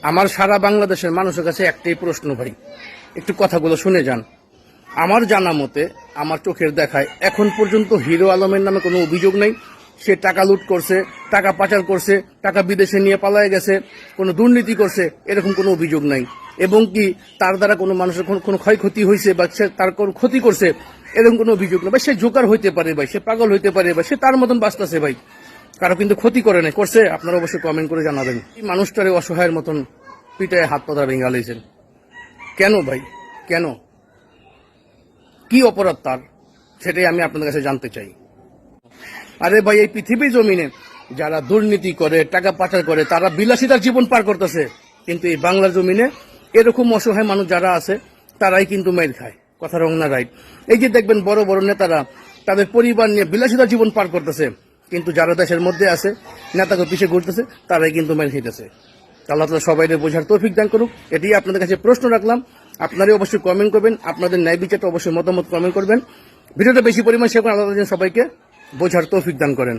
আমার সারা বাংলাদেশের মানুষের কাছে একটাই প্রশ্ন ভাই, একটু কথাগুলো শুনে যান। আমার জানা মতে, আমার চোখের দেখায় এখন পর্যন্ত হিরো আলমের নামে কোনো অভিযোগ নেই। সে টাকা লুট করছে, টাকা পাচার করছে, টাকা বিদেশে নিয়ে পালায় গেছে, কোনো দুর্নীতি করছে, এরকম কোনো অভিযোগ নাই। এবং কি তার দ্বারা কোনো মানুষের কোনো ক্ষয়ক্ষতি হয়েছে বা সে তার কোনো ক্ষতি করছে, এরকম কোনো অভিযোগ নেই ভাই। সে জোকার হইতে পারে ভাই, সে পাগল হইতে পারে ভাই, সে তার মতন বাঁচতেছে ভাই, কারো কিন্তু ক্ষতি করে নাই। করছে? আপনারা অবশ্যই কমেন্ট করে জানাবেন। এই মানুষটারে অসহায়ের মতন পিটায় হাত পাতা ভেঙে আলাইছেন কেন ভাই? কেন? কি অপরাধ তার? সেটাই আমি আপনাদের কাছে জানতে চাই। আরে ভাই, এই পৃথিবীর জমিনে যারা দুর্নীতি করে, টাকা পাচার করে, তারা বিলাসিতার জীবন পার করতেছে, কিন্তু এই বাংলার জমিনে এরকম অসহায় মানুষ যারা আছে তারাই কিন্তু মের খায়। কথা রং না রাইট? এই যে দেখবেন বড় বড় নেতারা তাদের পরিবার নিয়ে বিলাসিতার জীবন পার করতেছে, কিন্তু যারা দেশের মধ্যে আছে, নেতাকে পিছিয়ে ঘুরতেছে, তারাই কিন্তু মের খেতেছে। আল্লাহ তাআলা সবাইকে বোঝার তৌফিক দান করুক, এটি আপনাদের কাছে প্রশ্ন রাখলাম। আপনারাই অবশ্যই কমেন্ট করবেন, আপনাদের ন্যায় বিচারটা অবশ্যই মতামত কমেন্ট করবেন। ভিডিওটা বেশি পরিমাণ শেয়ার করেন। আল্লাহ তাআলা সবাইকে বোঝার তৌফিক দান করেন।